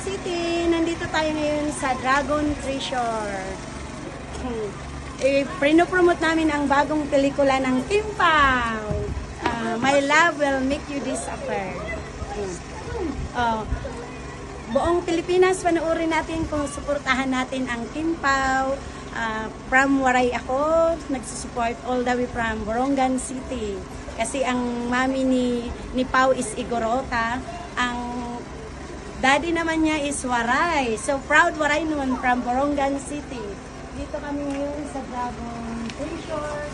City. Nandito tayo ngayon sa Dragon Treasure. Prinopromote namin ang bagong pelikula ng Kim Pao. My Love Will Make You Disappear. Buong Pilipinas, panoorin natin kung suportahan natin ang Kim Pao. From Waray ako, nagsusupport all the way from Borongan City. Kasi ang mami ni Pao is Igorota. Ang daddy naman niya is Waray. So proud Waray nun from Borongan City. Dito kami ngayon sa Dragon Treasure.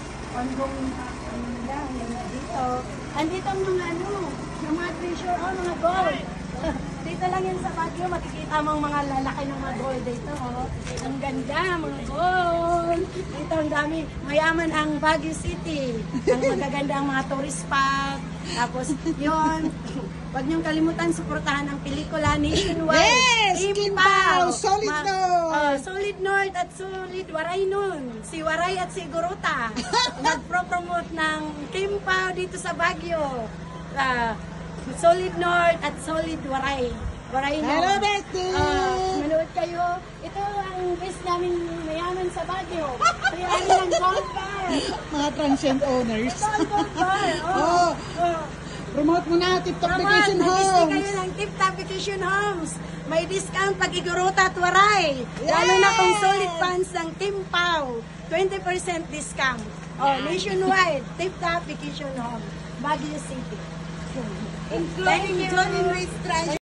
Dito. Andito ang mga mga treasure, mga gold. Dito lang yan sa Baguio, makikita mong mga lalaki ng mga gold dito. Ang ganda, mga gold. Dito ang dami. Mayaman ang Baguio City. Ang magaganda ang mga tourist spot. Tapos yun, huwag niyong kalimutan suportahan ang pelikula Nationwide. Yes! Kim Pao! Solid North! Solid North at Solid Waray nun. Si Waray at si Igorota. Nagpro-promote ng Kim Pao dito sa Baguio. Solid North at Solid Waray. Waray North. Hello, Betty! Manood kayo. Ito ang best namin mayaman sa Baguio. Priyari ng gold bar. Mga transient owners. Ito ang gold bar. Promote mo na, TikTok Vacation Homes. Mag-stay kayo ng TikTok Vacation Homes. May discount pag Igorota at Waray. Lalo na kung solid fans ng Kim Pao. 20% discount. Nationwide. TikTok Vacation Home. Baguio City. Including John and Ray's